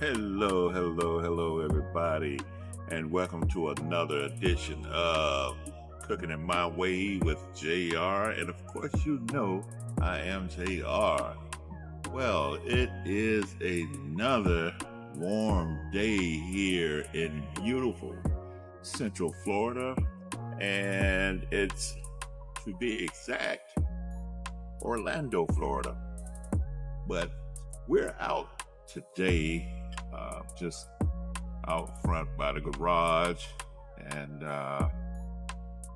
Hello, everybody, and welcome to another edition of Cooking in My Way with JR. And of course, you know I am JR. Well, it is another warm day here in beautiful Central Florida, and it's, to be exact, Orlando, Florida. But we're out today, just out front by the garage, and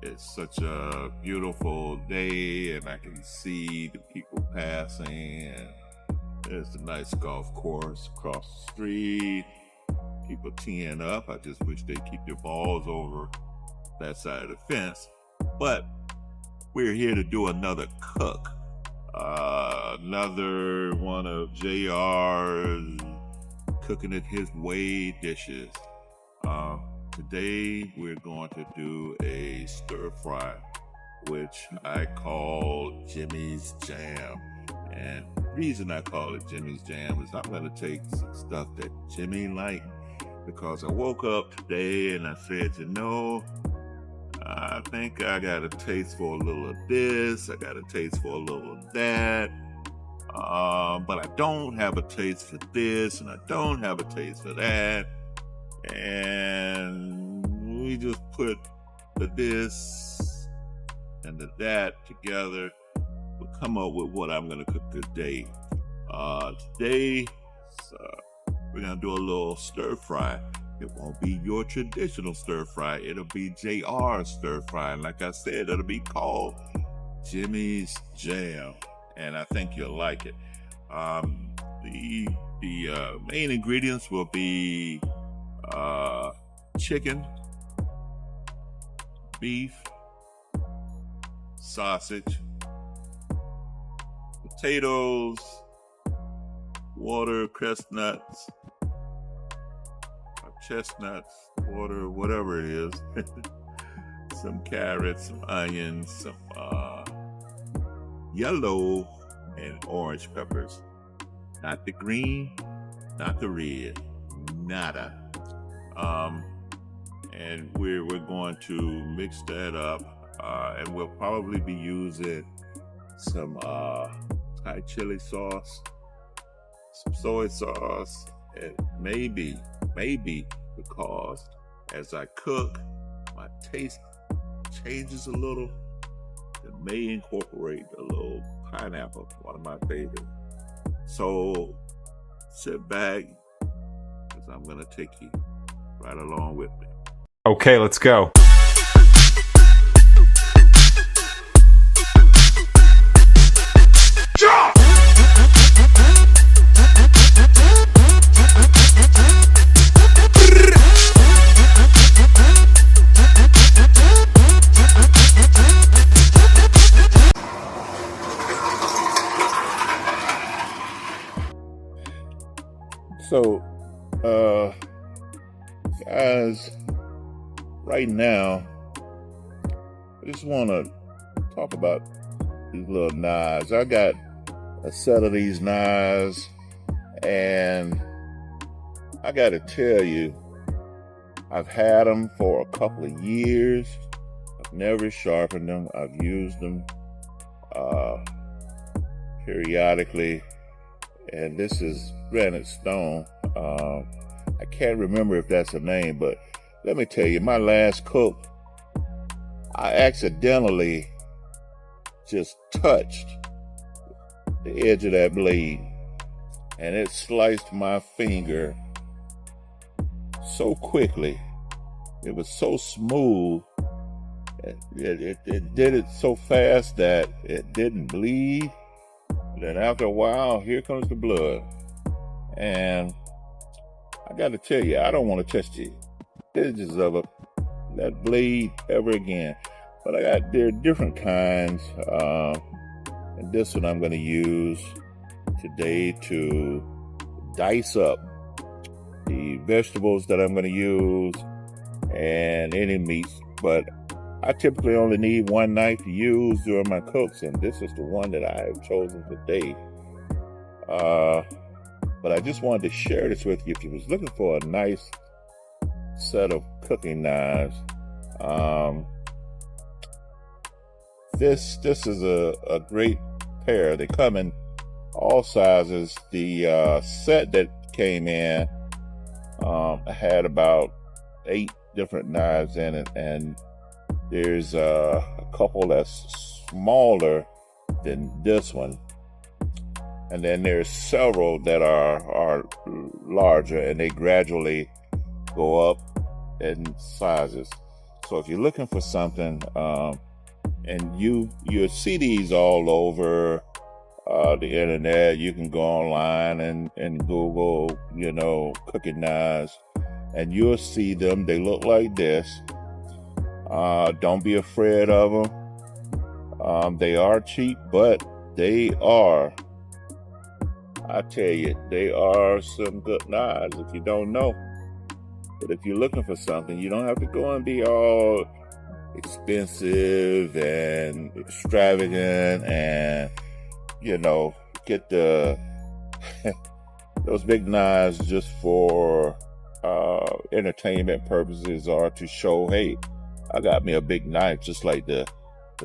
it's such a beautiful day, and I can see the people passing, and there's a nice golf course across the street, people teeing up. I just wish they'd keep their balls over that side of the fence. But we're here to do another cook, another one of JR's cooking it his way dishes. Today we're going to do a stir fry, which I call Jimmy's Jam. And the reason I call it Jimmy's Jam is I'm going to take some stuff that Jimmy liked, because I woke up today and I said, I think I got a taste for a little of this, I got a taste for a little of that, but I don't have a taste for this, and I don't have a taste for that. And we just put the this and the that together. We'll come up with what I'm going to cook today. Today, we're going to do a little stir fry. It won't be your traditional stir fry. It'll be JR's stir fry. And like I said, it'll be called Jimmy's Jam. And I think you'll like it. The main ingredients will be chicken, beef, sausage, potatoes, water, chestnuts, water, whatever it is, some carrots, some onions, some yellow and orange peppers. Not the green, not the red, nada. And we're going to mix that up, and we'll probably be using some Thai chili sauce, some soy sauce, and maybe because as I cook, my taste changes a little, it may incorporate a little pineapple, one of my favorites. So sit back, because I'm going to take you right along with me. Okay, let's go. So, guys, right now, I just want to talk about these little knives. I got a set of these knives, and I got to tell you, I've had them for a couple of years. I've never sharpened them. I've used them periodically, and this is Granite Stone. I can't remember if that's a name, but let me tell you, my last cook, I accidentally just touched the edge of that blade, and it sliced my finger so quickly. It was so smooth. It did it so fast that it didn't bleed. Then after a while, here comes the blood. And I got to tell you, I don't want to touch the edges of that blade ever again. But there are different kinds. And this one I'm going to use today to dice up the vegetables that I'm going to use and any meats. But I typically only need one knife to use during my cooks, and this is the one that I have chosen today. But I just wanted to share this with you. If you was looking for a nice set of cooking knives, this is a great pair. They come in all sizes. The set that came in had about 8 different knives in it, and there's a couple that's smaller than this one, and then there's several that are larger, and they gradually go up in sizes. So if you're looking for something, and you see these all over the internet, you can go online and Google, cooking knives, and you'll see them. They look like this. Don't be afraid of them. They are cheap, but they are, I tell you, they are some good knives if you don't know. But if you're looking for something, you don't have to go and be all expensive and extravagant and, get those big knives just for entertainment purposes, or to show, hey, I got me a big knife just like the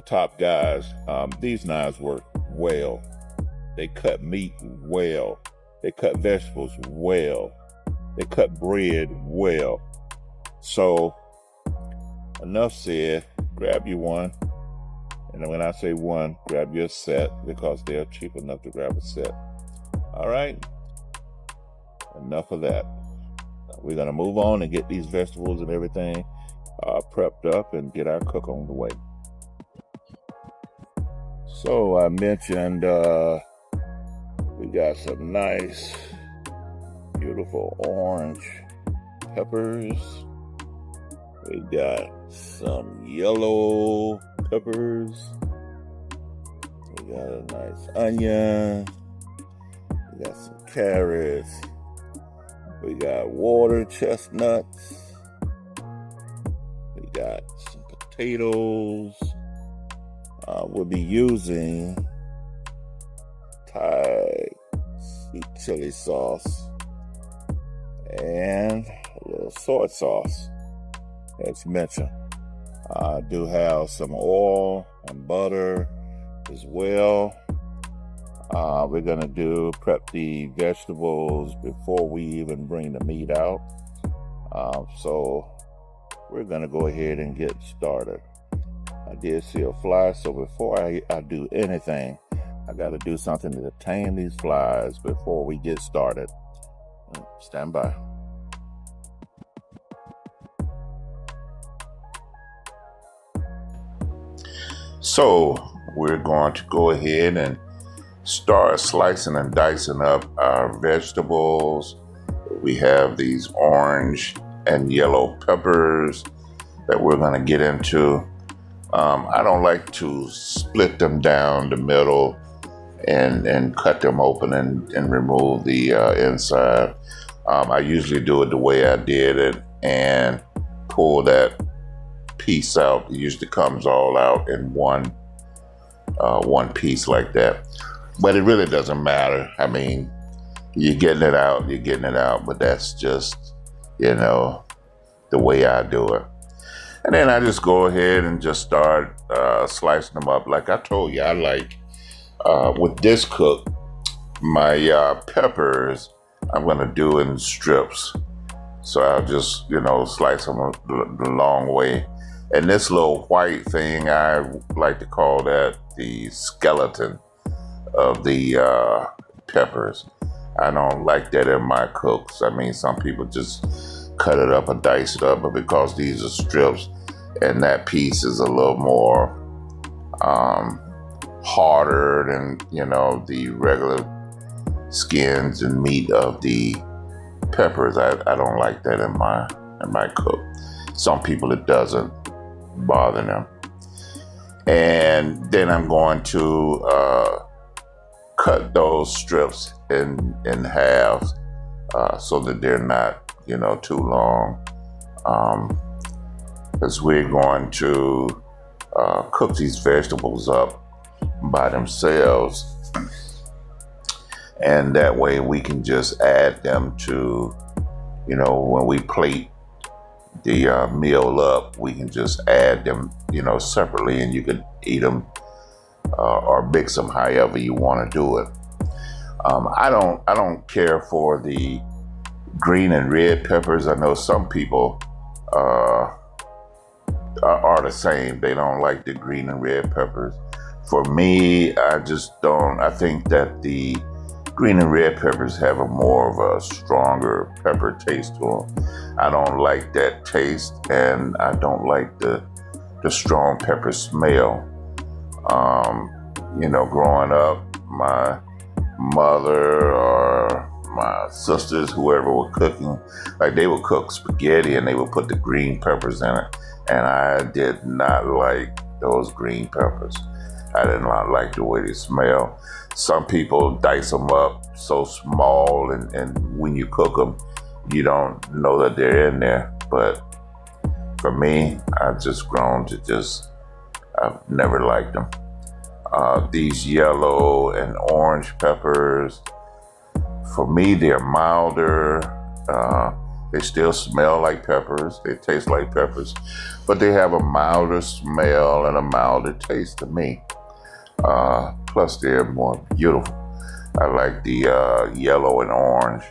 top guys. These knives work well. They cut meat well. They cut vegetables well. They cut bread well. So, enough said. Grab you one. And when I say one, grab you a set, because they're cheap enough to grab a set. All right? Enough of that. We're going to move on and get these vegetables and everything prepped up and get our cook on the way. So I mentioned we got some nice, beautiful orange peppers. We got some yellow peppers. We got a nice onion. We got some carrots. We got water chestnuts. We got some potatoes. We'll be using Thai sweet chili sauce and a little soy sauce, as mentioned. I do have some oil and butter as well. We're going to prep the vegetables before we even bring the meat out. So we're going to go ahead and get started. I did see a fly, so before I do anything, I got to do something to tame these flies before we get started. Stand by. So we're going to go ahead and start slicing and dicing up our vegetables. We have these orange and yellow peppers that we're going to get into. I don't like to split them down the middle and cut them open and remove the inside. I usually do it the way I did it and pull that piece out. It usually comes all out in one piece like that. But it really doesn't matter. I mean, you're getting it out, but that's just, the way I do it. And then I just go ahead and just start slicing them up. Like I told you, I like, with this cook, my peppers, I'm going to do in strips. So I'll just, slice them the long way. And this little white thing, I like to call that the skeleton of the peppers. I don't like that in my cooks. I mean, some people just cut it up and dice it up, but because these are strips and that piece is a little more harder than, the regular skins and meat of the peppers, I don't like that in my cook. Some people, it doesn't bother them. And then I'm going to cut those strips in halves so that they're not, too long. Because we're going to cook these vegetables up by themselves. And that way we can just add them to, when we plate the meal up, we can just add them, separately, and you can eat them or mix them however you want to do it. I don't care for the green and red peppers. I know some people are the same. They don't like the green and red peppers. For me, I just don't. I think that the green and red peppers have a more of a stronger pepper taste to them. I don't like that taste, and I don't like the strong pepper smell. Growing up, my mother or my sisters, whoever were cooking, like they would cook spaghetti and they would put the green peppers in it. And I did not like those green peppers. I did not like the way they smell. Some people dice them up so small, and when you cook them, you don't know that they're in there. But for me, I've just grown to I've never liked them. These yellow and orange peppers, for me, they're milder. They still smell like peppers. They taste like peppers, but they have a milder smell and a milder taste to me. Plus, they're more beautiful. I like the yellow and orange.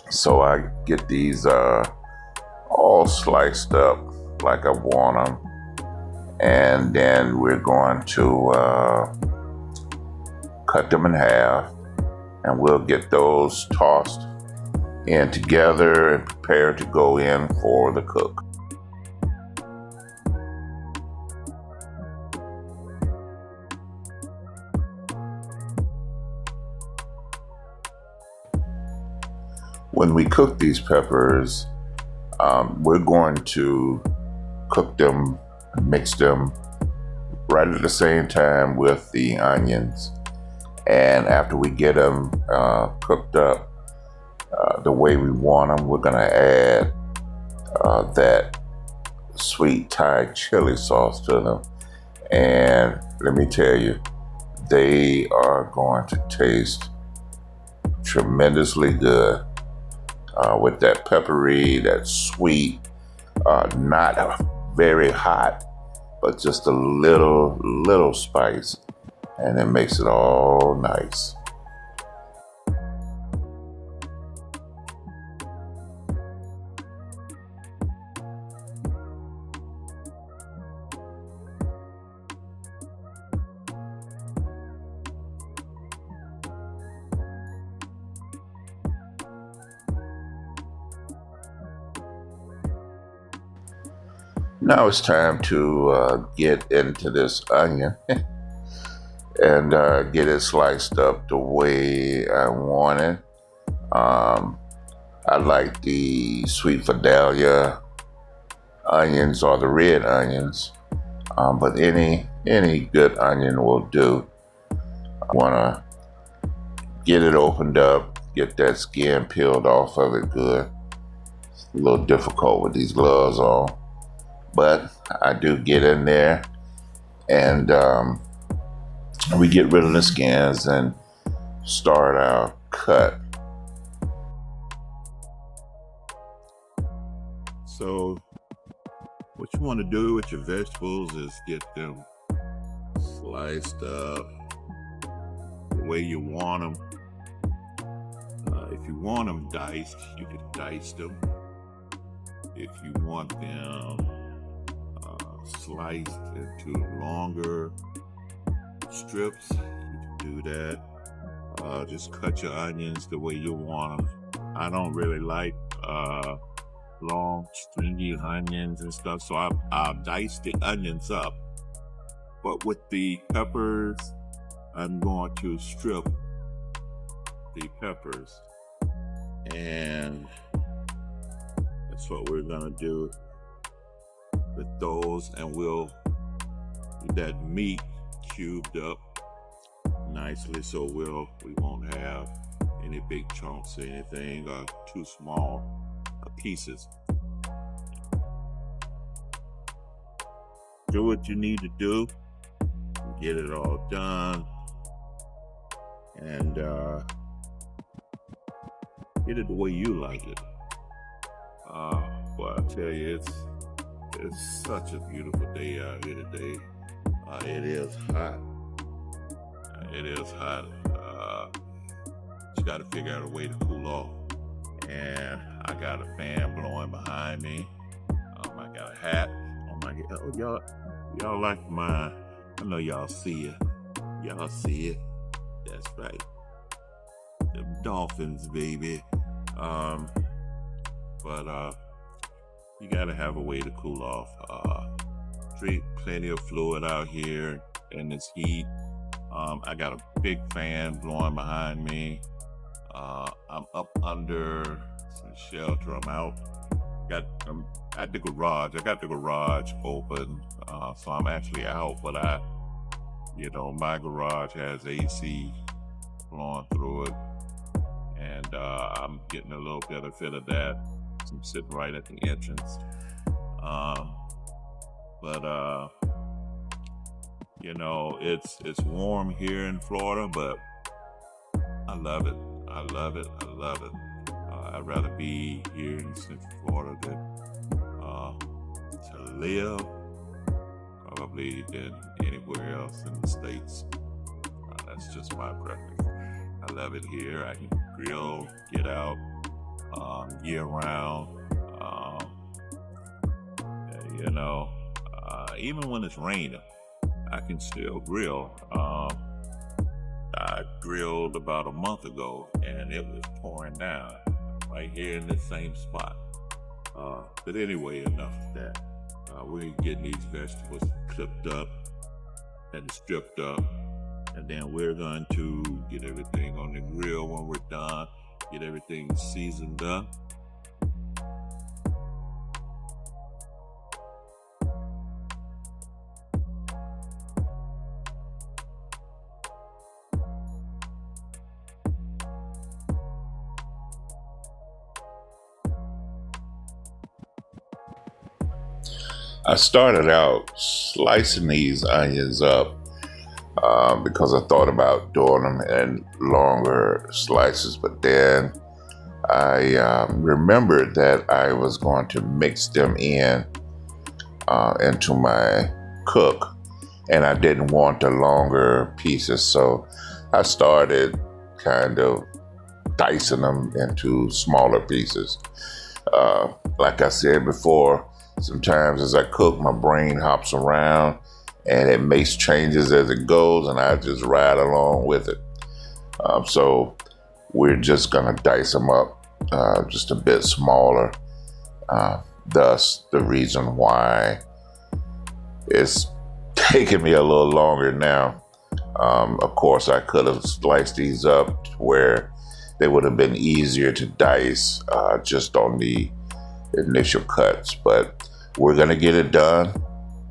So I get these all sliced up like I want them. And then we're going to cut them in half, and we'll get those tossed in together and prepared to go in for the cook. When we cook these peppers, we're going to cook them, mix them right at the same time with the onions. And after we get them cooked up the way we want them, we're going to add that sweet Thai chili sauce to them. And let me tell you, they are going to taste tremendously good with that peppery, that sweet, not very hot, but just a little spice, and it makes it all nice. Now it's time to get into this onion and get it sliced up the way I want it. I like the sweet Vidalia onions or the red onions, but any good onion will do. I want to get it opened up, get that skin peeled off of it good. It's a little difficult with these gloves on, but I do get in there, and we get rid of the skins and start our cut. So what you want to do with your vegetables is get them sliced up the way you want them. If you want them diced, you can dice them. If you want them sliced into longer strips, you can do that. Just cut your onions the way you want them. I don't really like long stringy onions and stuff, so I'll dice the onions up. But with the peppers, I'm going to strip the peppers, and that's what we're gonna do with those, and we'll get that meat cubed up nicely, so we won't have any big chunks or anything or too small pieces. Do what you need to do, get it all done, and get it the way you like it. Well, I tell you, it's such a beautiful day out here today. It is hot. It is hot. You got to figure out a way to cool off. And I got a fan blowing behind me. I got a hat. Oh my God! Oh, y'all like my? I know y'all see it. Y'all see it. That's right. The dolphins, baby. But you gotta have a way to cool off. Drink plenty of fluid out here in this heat. I got a big fan blowing behind me. I'm up under some shelter. I'm out. I'm at the garage. I got the garage open, so I'm actually out. But my garage has AC blowing through it, and I'm getting a little benefit of that. So I'm sitting right at the entrance. But it's warm here in Florida, but I love it. I love it. I love it. I'd rather be here in Central Florida than to live probably than anywhere else in the States. That's just my preference. I love it here. I can grill, get out year round. Even when it's raining, I can still grill. I grilled about a month ago and it was pouring down right here in this same spot. But anyway, enough of that. We're getting these vegetables clipped up and stripped up, and then we're going to get everything on the grill when we're done, get everything seasoned up. I started out slicing these onions up because I thought about doing them in longer slices, but then I remembered that I was going to mix them into my cook, and I didn't want the longer pieces, so I started kind of dicing them into smaller pieces. Like I said before, sometimes as I cook, my brain hops around and it makes changes as it goes, and I just ride along with it. So we're just gonna dice them up just a bit smaller. Thus, the reason why it's taking me a little longer now. Of course, I could have sliced these up where they would have been easier to dice just on the initial cuts, but we're going to get it done,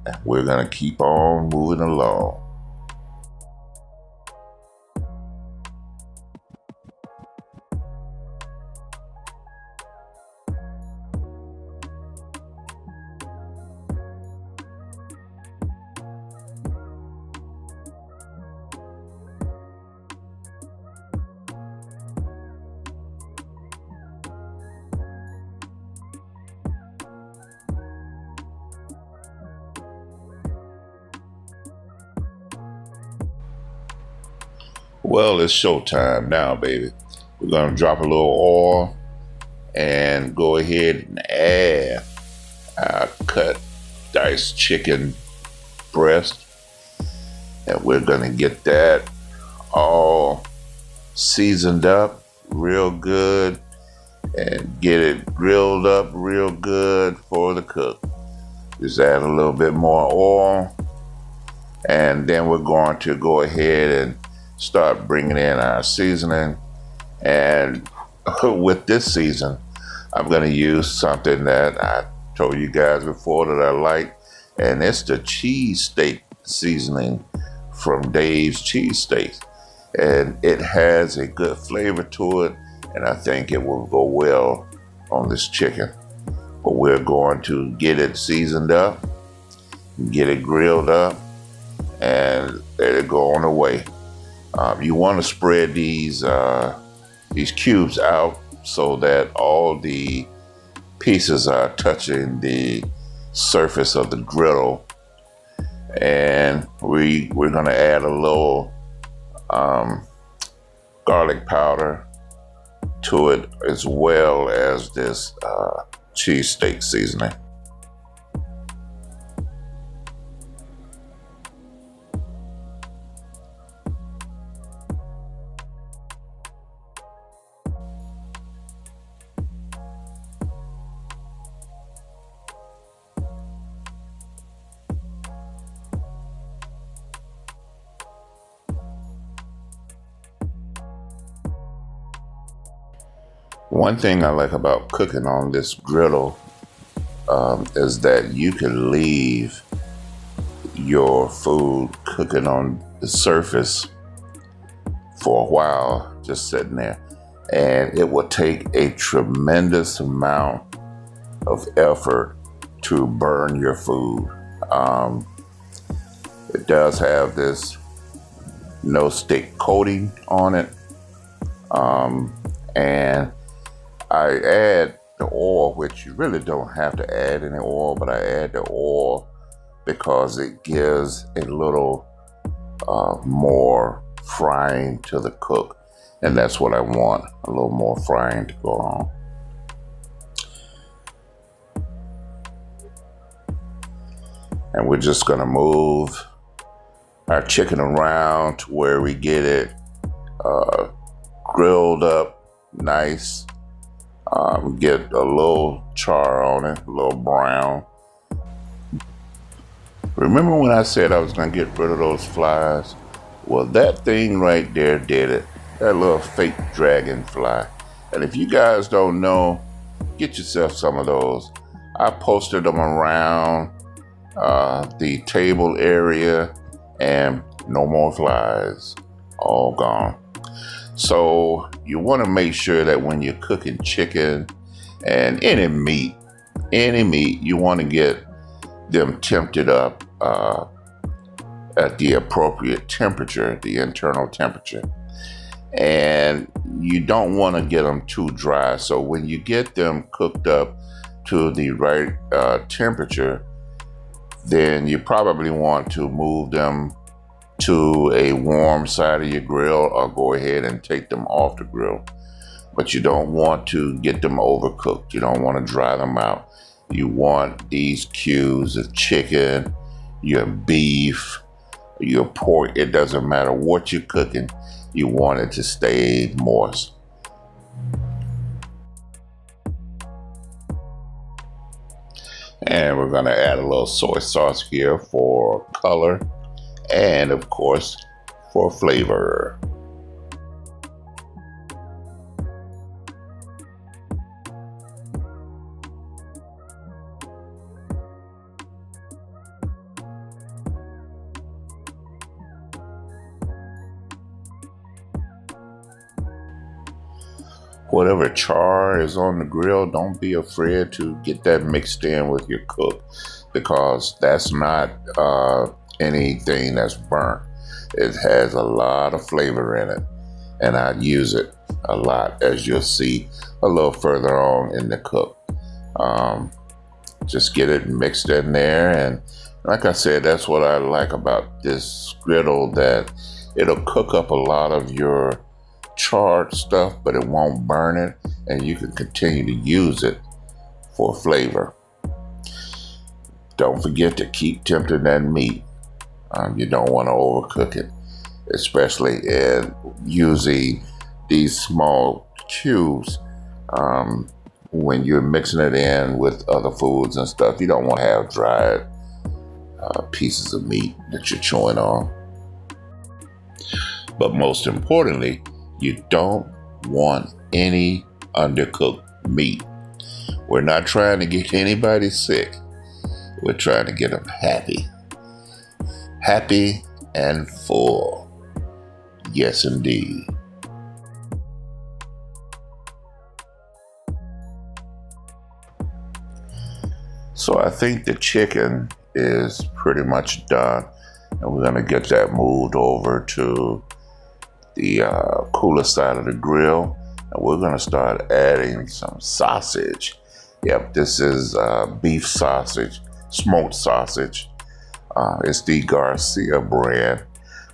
and we're going to keep on moving along. Well, it's showtime now, baby. We're going to drop a little oil and go ahead and add our cut diced chicken breast. And we're going to get that all seasoned up real good and get it grilled up real good for the cook. Just add a little bit more oil, and then we're going to go ahead and start bringing in our seasoning. And with this season, I'm going to use something that I told you guys before that I like, and it's the cheesesteak seasoning from Dave's Cheesesteaks. And it has a good flavor to it, and I think it will go well on this chicken. But we're going to get it seasoned up, get it grilled up, and let it go on the way. You want to spread these cubes out so that all the pieces are touching the surface of the griddle. And we're going to add a little garlic powder to it, as well as this cheesesteak seasoning. One thing I like about cooking on this griddle is that you can leave your food cooking on the surface for a while, just sitting there, and it will take a tremendous amount of effort to burn your food. It does have this no stick coating on it, and I add the oil, which you really don't have to add any oil, but I add the oil because it gives a little more frying to the cook, and that's what I want, a little more frying to go on. And we're just gonna move our chicken around to where we get it grilled up nice. Get a little char on it, a little brown. Remember when I said I was gonna get rid of those flies? Well, that thing right there did it. That little fake dragonfly. And if you guys don't know, get yourself some of those. I posted them around the table area, and no more flies, all gone. So you want to make sure that when you're cooking chicken and any meat, you want to get them tempted up at the appropriate temperature, the internal temperature. And you don't want to get them too dry. So when you get them cooked up to the right temperature, then you probably want to move them to a warm side of your grill, or go ahead and take them off the grill. But you don't want to get them overcooked. You don't want to dry them out. You want these cubes of chicken, your beef, your pork, it doesn't matter what you're cooking, you want it to stay moist. And we're going to add a little soy sauce here for color, and of course for flavor. Whatever char is on the grill, don't be afraid to get that mixed in with your cook, because that's not anything that's burnt. It has a lot of flavor in it, and I use it a lot, as you'll see a little further on in the cook. Just get it mixed in there, and like I said, that's what I like about this griddle, that it'll cook up a lot of your charred stuff, but it won't burn it, and you can continue to use it for flavor. Don't forget to keep tempting that meat. You don't want to overcook it, especially in using these small cubes. When you're mixing it in with other foods and stuff, you don't want to have dried pieces of meat that you're chewing on. But most importantly, you don't want any undercooked meat. We're not trying to get anybody sick. We're trying to get them happy. Happy and full. Yes, indeed. So I think the chicken is pretty much done, and we're going to get that moved over to the cooler side of the grill, and we're going to start adding some sausage. Yep, this is beef sausage, smoked sausage. It's the Garcia brand.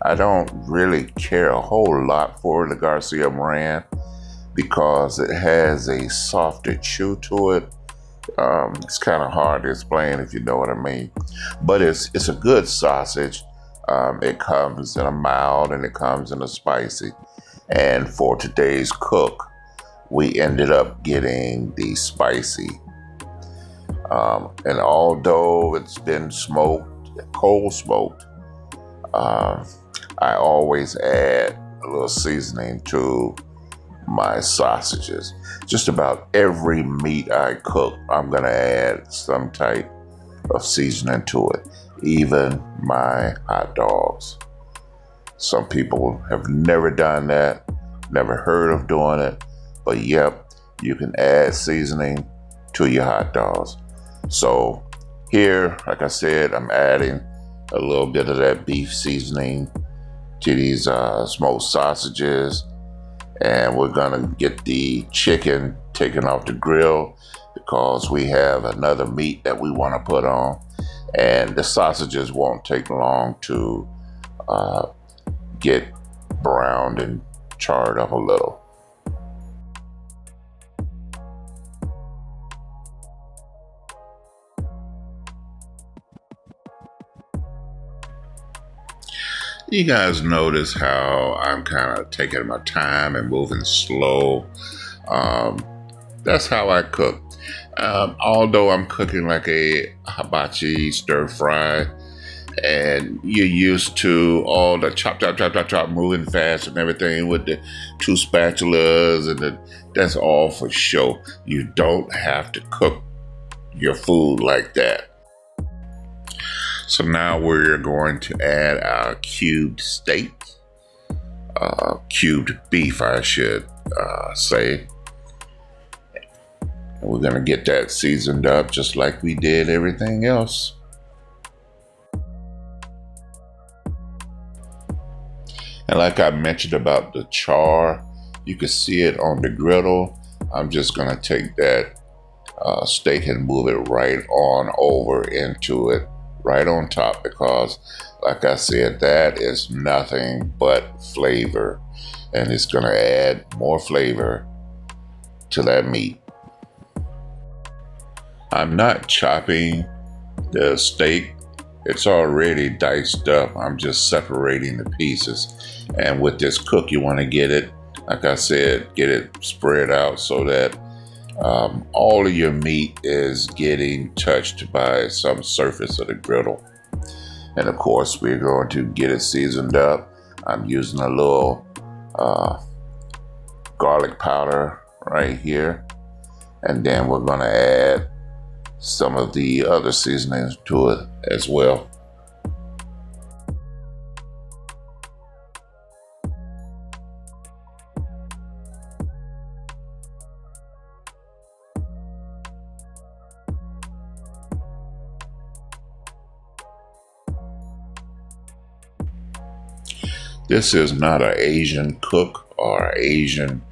I don't really care a whole lot for the Garcia brand because it has a softer chew to it. It's kind of hard to explain if you know what I mean, but it's a good sausage. It comes in a mild and it comes in a spicy. And for today's cook, we ended up getting the spicy. And although it's been smoked, cold smoked, I always add a little seasoning to my sausages. Just about every meat I cook, I'm going to add some type of seasoning to it, even my hot dogs. Some people have never done that, never heard of doing it, but yep, you can add seasoning to your hot dogs. So here, like I said, I'm adding a little bit of that beef seasoning to these smoked sausages. And we're gonna get the chicken taken off the grill because we have another meat that we wanna put on. And the sausages won't take long to get browned and charred up a little. You guys notice how I'm kind of taking my time and moving slow. That's how I cook. Although I'm cooking like a hibachi stir fry, and you're used to all the chop, moving fast and everything with the two spatulas, and that's all for show. You don't have to cook your food like that. So now we're going to add our cubed steak, cubed beef, I should say. And we're going to get that seasoned up just like we did everything else. And like I mentioned about the char, you can see it on the griddle. I'm just going to take that steak and move it right on over into it, right on top, because like I said, that is nothing but flavor, and it's going to add more flavor to that meat. I'm not chopping the steak. It's already diced up. I'm just separating the pieces. And with this cook, you want to get it, like I said, get it spread out so that all of your meat is getting touched by some surface of the griddle. And of course, we're going to get it seasoned up. I'm using a little garlic powder right here. And then we're going to add some of the other seasonings to it as well. This is not an Asian cook or Asian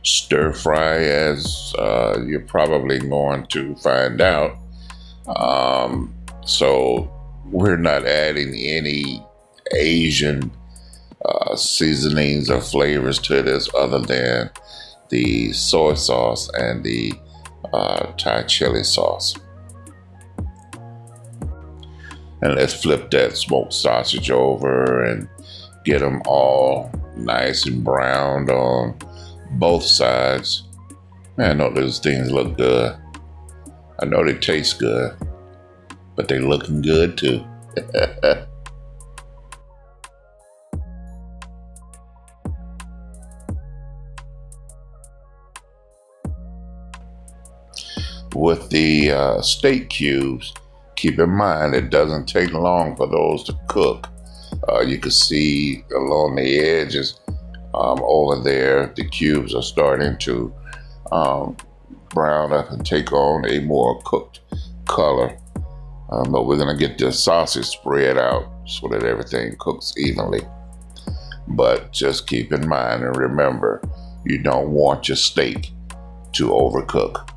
stir fry, as you're probably going to find out. So we're not adding any Asian seasonings or flavors to this other than the soy sauce and the Thai chili sauce. And let's flip that smoked sausage over and get them all nice and browned on both sides. Man, I know those things look good. I know they taste good, but they looking good too. With the steak cubes, keep in mind it doesn't take long for those to cook. You can see along the edges over there, the cubes are starting to brown up and take on a more cooked color. But we're going to get the sausage spread out so that everything cooks evenly. But just keep in mind and remember, you don't want your steak to overcook.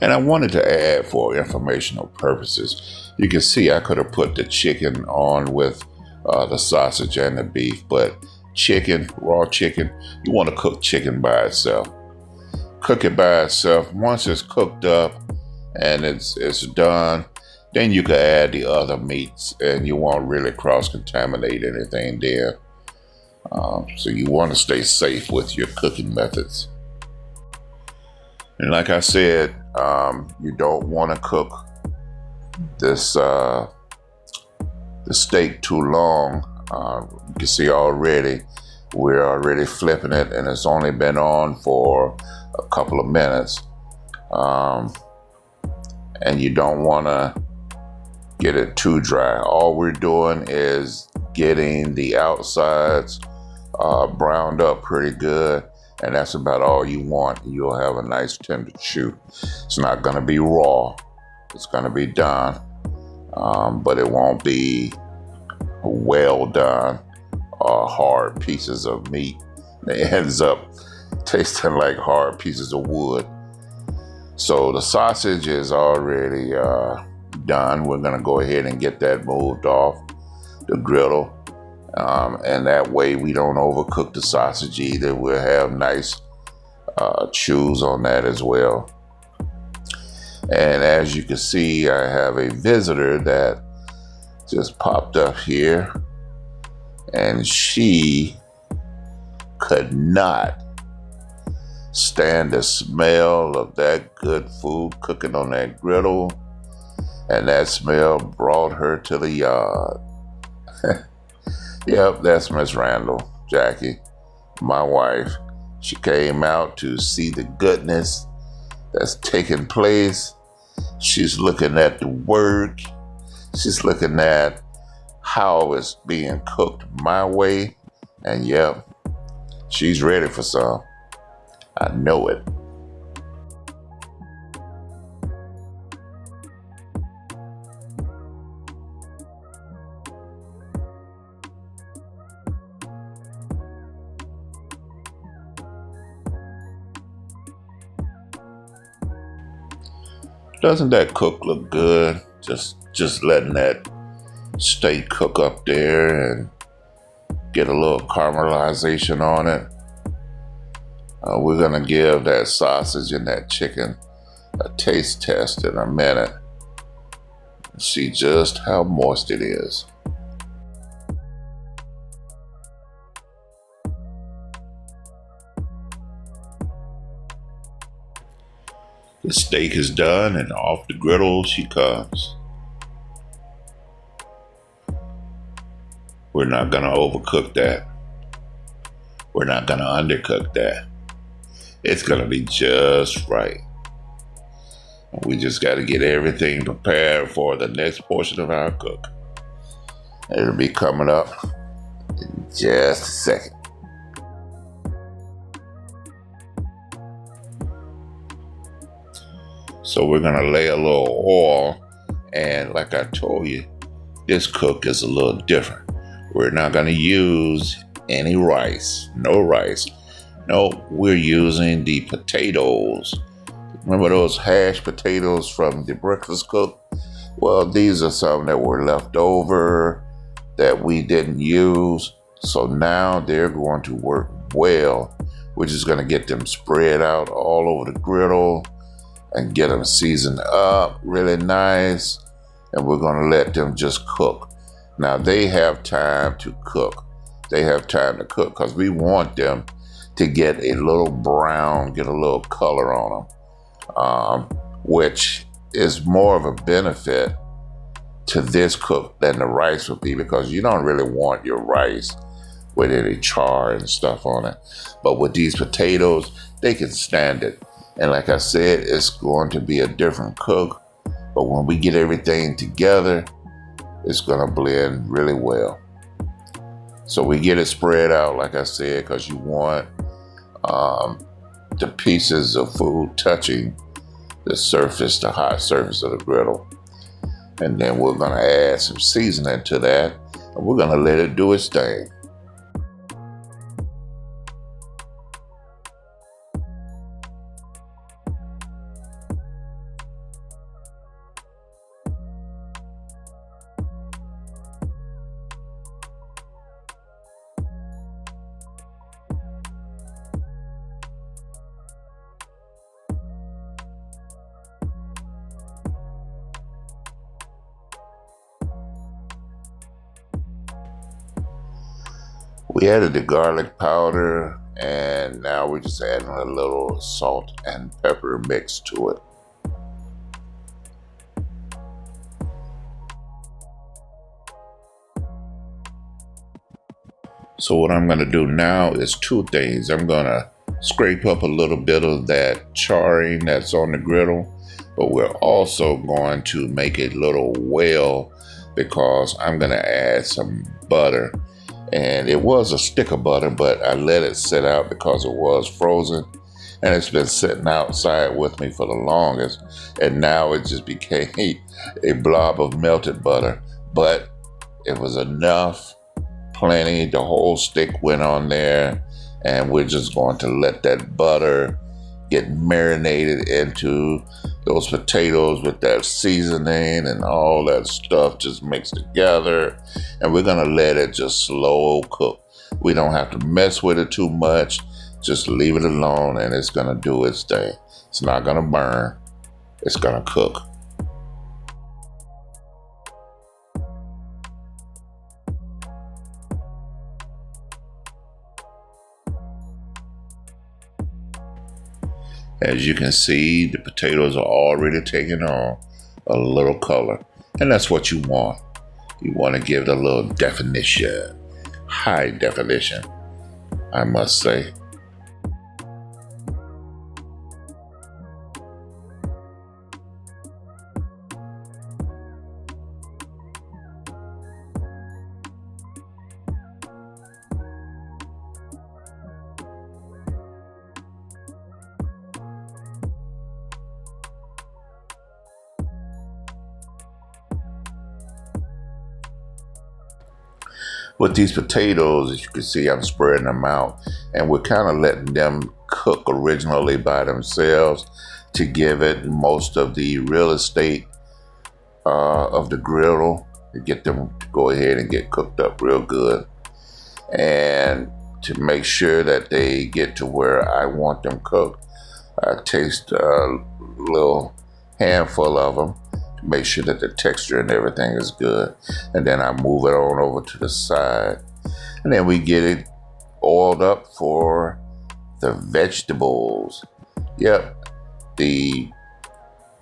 And I wanted to add, for informational purposes, you can see I could have put the chicken on with the sausage and the beef, but chicken, raw chicken, you want to cook chicken by itself. Cook it by itself. Once it's cooked up and it's done, then you can add the other meats, and you won't really cross-contaminate anything there. So you want to stay safe with your cooking methods. And like I said, you don't want to cook this the steak too long. You can see already we're already flipping it, and it's only been on for a couple of minutes. And you don't want to get it too dry. All we're doing is getting the outsides browned up pretty good, and that's about all you want. You'll have a nice tender chew. It's not going to be raw. It's going to be done, but it won't be well done or hard pieces of meat. It ends up tasting like hard pieces of wood. So the sausage is already done. We're going to go ahead and get that moved off the griddle. And that way we don't overcook the sausage either. We'll have nice chews on that as well. And as you can see, I have a visitor that just popped up here, and she could not stand the smell of that good food cooking on that griddle, and that smell brought her to the yard. Yep, that's Miss Randall, Jackie, my wife. She came out to see the goodness that's taking place. She's looking at the work. She's looking at how it's being cooked my way. And yep, she's ready for some. I know it. Doesn't that cook look good? Just letting that steak cook up there and get a little caramelization on it. We're gonna give that sausage and that chicken a taste test in a minute. See just how moist it is. The steak is done, and off the griddle she comes. We're not gonna overcook that. We're not gonna undercook that. It's gonna be just right. We just gotta get everything prepared for the next portion of our cook. It'll be coming up in just a second. So we're gonna lay a little oil, and like I told you, this cook is a little different. We're not gonna use any rice, no rice. No, we're using the potatoes. Remember those hashed potatoes from the breakfast cook? Well, these are some that were left over that we didn't use. So now they're going to work well. We're just gonna get them spread out all over the griddle and get them seasoned up really nice. And we're gonna let them just cook. Now they have time to cook. They have time to cook because we want them to get a little brown, get a little color on them, which is more of a benefit to this cook than the rice would be, because you don't really want your rice with any char and stuff on it. But with these potatoes, they can stand it. And like I said, it's going to be a different cook, but when we get everything together, it's gonna blend really well. So we get it spread out, like I said, because you want the pieces of food touching the surface, the hot surface of the griddle. And then we're going to add some seasoning to that, and we're going to let it do its thing. We added the garlic powder, and now we're just adding a little salt and pepper mix to it. So what I'm going to do now is two things. I'm going to scrape up a little bit of that charring that's on the griddle, but we're also going to make it a little well because I'm going to add some butter. And it was a stick of butter, but I let it sit out because it was frozen. And it's been sitting outside with me for the longest. And now it just became a blob of melted butter. But it was enough, plenty. The whole stick went on there. And we're just going to let that butter get marinated into those potatoes with that seasoning and all that stuff just mixed together. And we're going to let it just slow cook. We don't have to mess with it too much. Just leave it alone and it's going to do its thing. It's not going to burn. It's going to cook. As you can see, the potatoes are already taking on a little color. And that's what you want. You want to give it a little definition. High definition, I must say. With these potatoes, as you can see, I'm spreading them out, and we're kind of letting them cook originally by themselves to give it most of the real estate of the griddle, to get them to go ahead and get cooked up real good, and to make sure that they get to where I want them cooked. I taste a little handful of them, make sure that the texture and everything is good. And then I move it on over to the side. And then we get it oiled up for the vegetables. Yep, the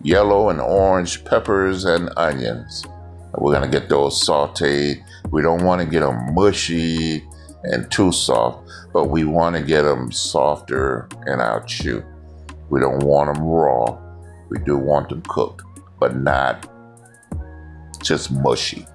yellow and orange peppers and onions. We're gonna get those sauteed. We don't wanna get them mushy and too soft, but we wanna get them softer in our chew. We don't want them raw. We do want them cooked, but not just mushy.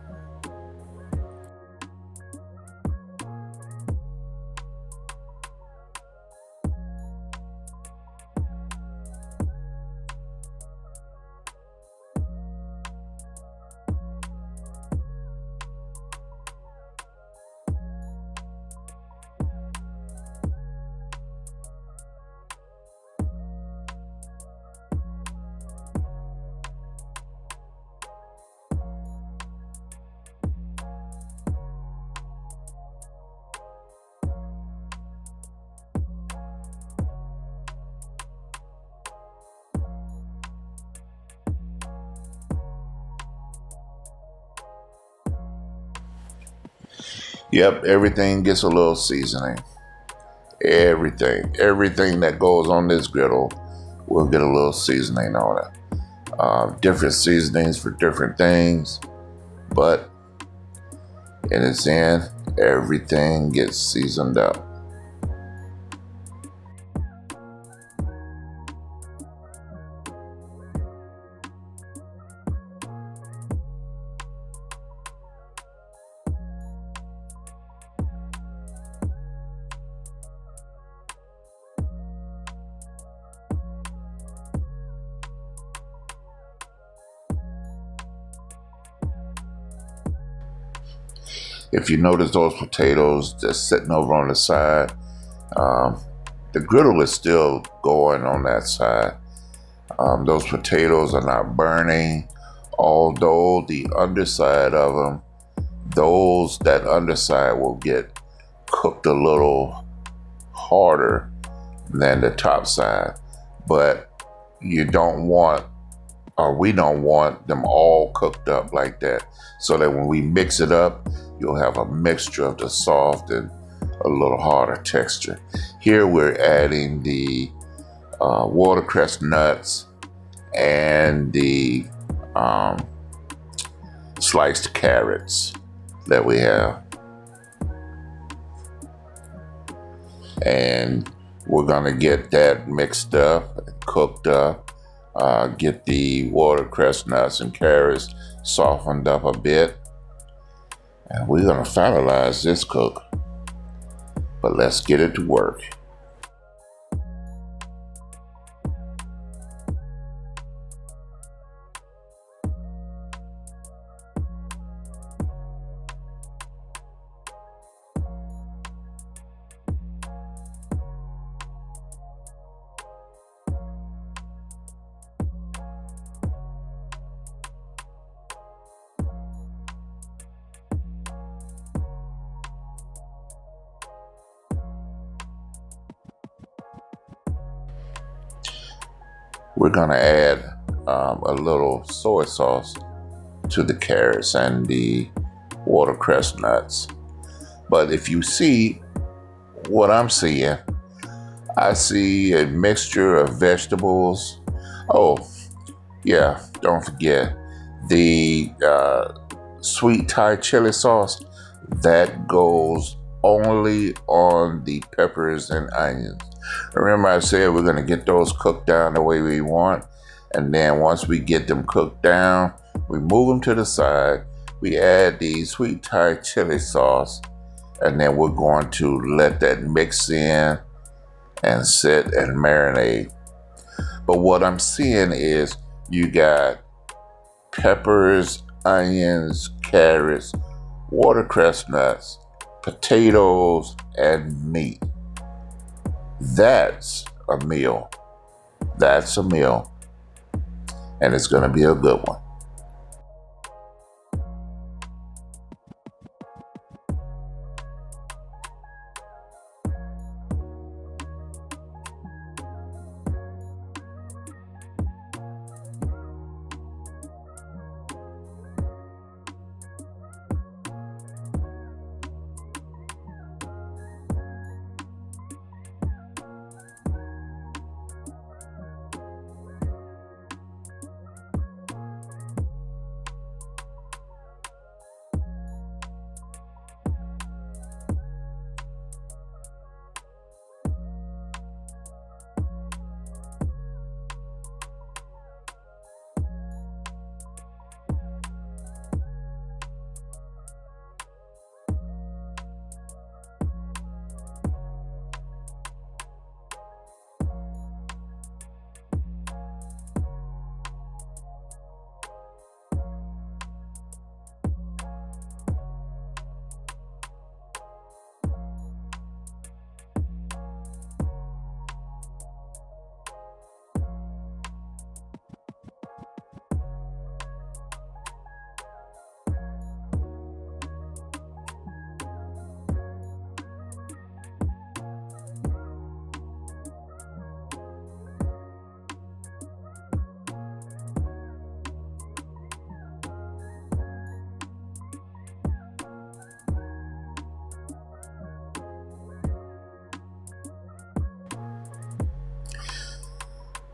Yep, everything gets a little seasoning. Everything that goes on this griddle will get a little seasoning on it. Different seasonings for different things, but in its end, everything gets seasoned up. If you notice those potatoes just sitting over on the side, the griddle is still going on that side. Those potatoes are not burning, although the underside of them, that underside will get cooked a little harder than the top side. But you don't want, or we don't want them all cooked up like that, so that when we mix it up, you'll have a mixture of the soft and a little harder texture. Here we're adding the watercress nuts and the sliced carrots that we have. And we're gonna get that mixed up, cooked up, get the watercress nuts and carrots softened up a bit. And we're gonna finalize this cook. But let's get it to work. We're gonna add a little soy sauce to the carrots and the watercress nuts. But if you see what I'm seeing, I see a mixture of vegetables. Oh, yeah, don't forget the sweet Thai chili sauce that goes only on the peppers and onions. Remember I said we're gonna get those cooked down the way we want, and then once we get them cooked down, we move them to the side, we add the sweet Thai chili sauce, and then we're going to let that mix in and sit and marinate. But what I'm seeing is you got peppers, onions, carrots, watercress nuts, potatoes, and meat. That's a meal. That's a meal. And it's going to be a good one.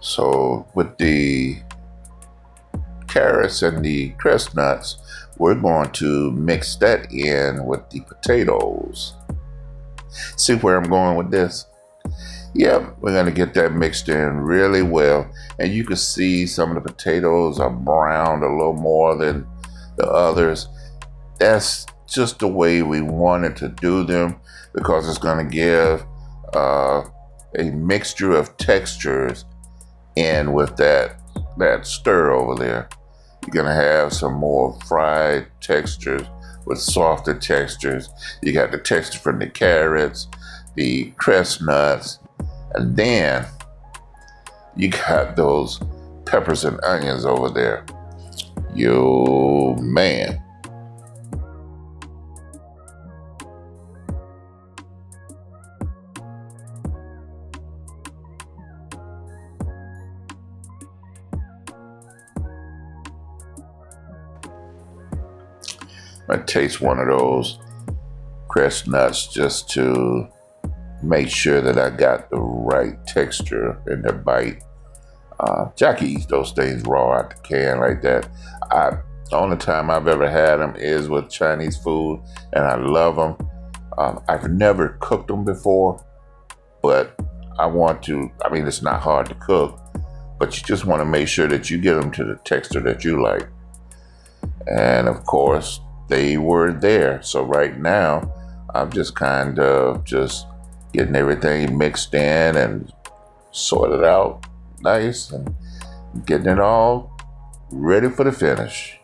So with the carrots and the cress nuts, we're going to mix that in with the potatoes. See where I'm going with this? Yep, we're going to get that mixed in really well. And you can see some of the potatoes are browned a little more than the others. That's just the way we wanted to do them, because it's going to give a mixture of textures in with that stir over there. You're going to have some more fried textures with softer textures. You got the texture from the carrots, the cress nuts, and then you got those peppers and onions over there. Yo, man. I taste one of those cress nuts just to make sure that I got the right texture in the bite. Jackie eats those things raw out the can like that. The only time I've ever had them is with Chinese food, and I love them. I've never cooked them before, but I want to. I mean, it's not hard to cook, but you just want to make sure that you get them to the texture that you like. And of course, they were there. So right now, I'm just kind of just getting everything mixed in and sorted out nice and getting it all ready for the finish.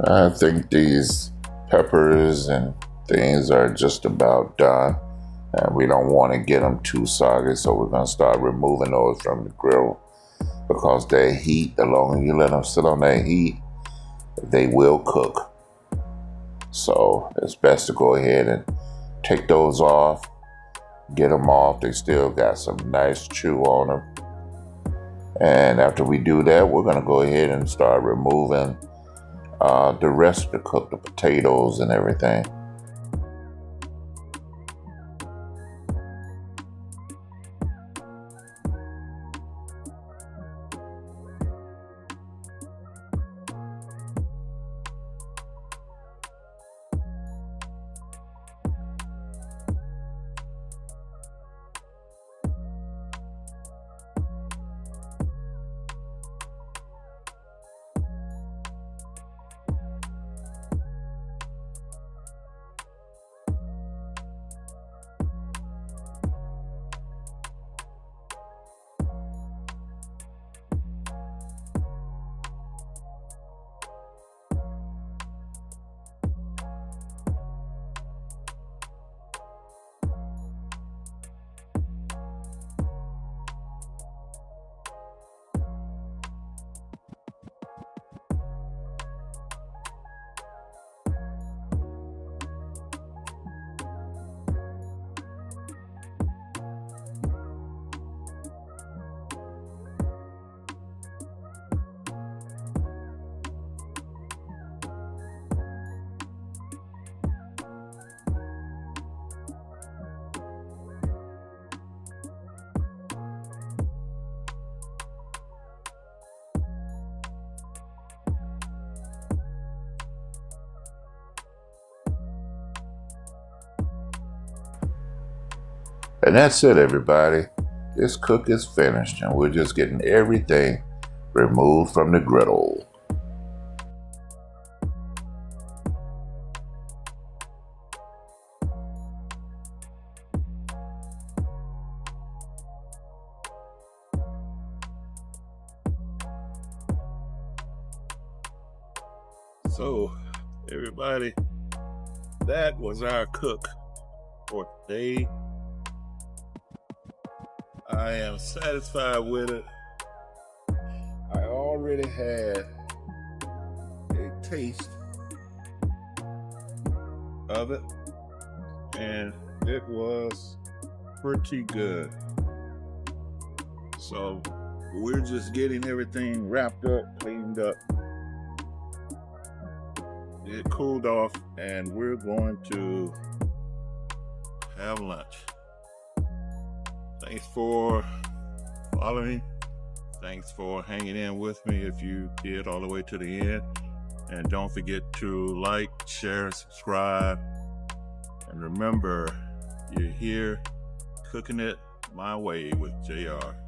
I think these peppers and things are just about done. And we don't want to get them too soggy, so we're going to start removing those from the grill because they heat. The longer you let them sit on that heat, they will cook. So it's best to go ahead and take those off, get them off. They still got some nice chew on them. And after we do that, we're going to go ahead and start removing the rest of the cooked the potatoes and everything. And that's it, everybody. This cook is finished, and we're just getting everything removed from the griddle. So, everybody, that was our cook for today. I am satisfied with it. I already had a taste of it, and it was pretty good. So we're just getting everything wrapped up, cleaned up. It cooled off, and we're going to have lunch. Thanks for following. Thanks for hanging in with me if you did all the way to the end. And don't forget to like, share, subscribe. And remember, you're here cooking it my way with JR.